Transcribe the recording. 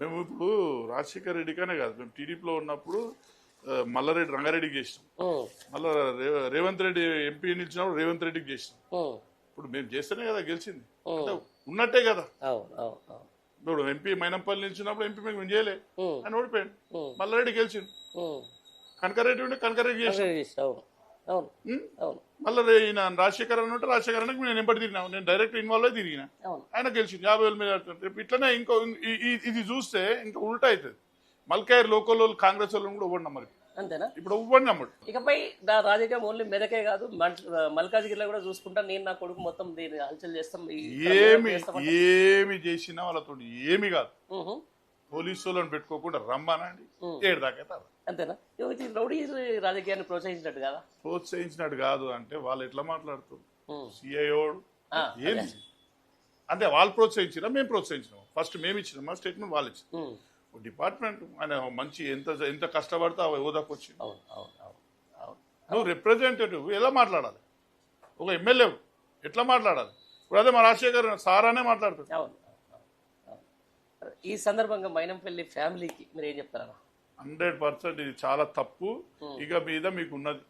మేము ఇప్పుడు రాజశేఖర్ రెడ్డికనే కాదు, మేము టీడీపీలో ఉన్నప్పుడు మల్లారెడ్డి రంగారెడ్డికి చేసినాం, మళ్ళా రేవంత్ రెడ్డి ఎంపీ నిలిచినప్పుడు రేవంత్ రెడ్డికి చేసినాం. ఇప్పుడు మేము చేస్తేనే కదా గెలిచింది, అంటే ఉన్నట్టే కదా. ఇప్పుడు ఎంపీ మైనంపల్లి నిలిచినప్పుడు ఎంపీ మేము చేయలే, ఆయన ఓడిపోయాడు. మల్లారెడ్డి గెలిచిండు, కనకారెడ్డి ఉంటే కనకారెడ్డి చేసినాం. మళ్ళీ ఈయన రాజశేఖర్ అని ఉంటే రాజశేఖర్ అని నేను ఎంపటి తిరిగినా, నేను డైరెక్ట్ ఇన్వాల్వ్ అయి తిరిగిన, ఆయన గెలిచింది 50,000 మీద. ఇట్లనే ఇంకో ఇది చూస్తే ఇంకా ఉల్టా అవుతుంది. మల్కాయర్ లోకల్ వాళ్ళు కాంగ్రెస్ వాళ్ళు కూడా ఇవ్వండి నమ్మరు, అంతేనా? ఇప్పుడు ఇవ్వండి నమ్మడు. ఇకపై నా రాజకీయం ఓన్లీ మెదకే కాదు, మల్కాజ్గిరిలో కూడా చూసుకుంటా, నేను నా కొడుకు మొత్తం దీన్ని హల్చల్ చేస్తాం. ఏమి చేసినా వాళ్ళతో ఏమి కాదు, పోలీసు వాళ్ళని పెట్టుకోకుండా రమ్మానండి, 7 దాకా. అంతేనా? రౌడీ రాజకీయాన్ని ప్రోత్సహించినట్టు కదా? ప్రోత్సహించినట్టు కాదు అంటే వాళ్ళు ఎట్లా మాట్లాడుతారు, సిఐఓడు ఏంది అంటే వాళ్ళు ప్రోత్సహించినా మేము ప్రోత్సహించినాం. ఫస్ట్ మేము ఇచ్చినాం, మా స్టేట్మెంట్ వాళ్ళు ఇచ్చాం. డిపార్ట్మెంట్ ఆయన మంచి ఎంత కష్టపడితే హోదాకు వచ్చింది. నువ్వు రిప్రజెంటేటివ్ ఎలా మాట్లాడాలి, ఒక ఎమ్మెల్యే ఎట్లా మాట్లాడాలి? ఇప్పుడు అదే మా రాజశేఖర్ సారానే మాట్లాడుతాడు. ఈ సందర్భంగా మైనంపల్లి ఫ్యామిలీకి మీరు ఏం చెప్తారా? 100% ఇది చాలా తప్పు. ఇక మీద మీకు ఉన్నది